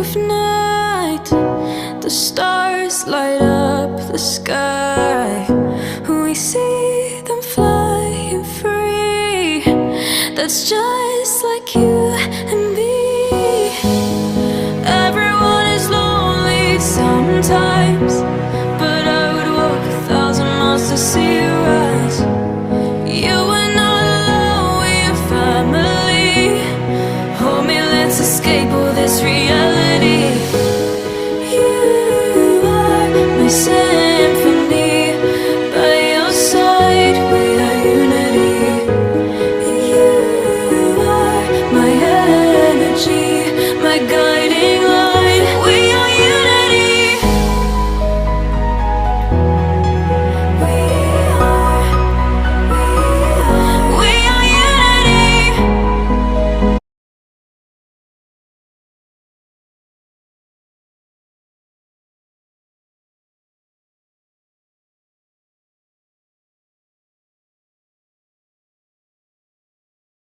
of night, the stars light up the sky. We see them flying free. That's just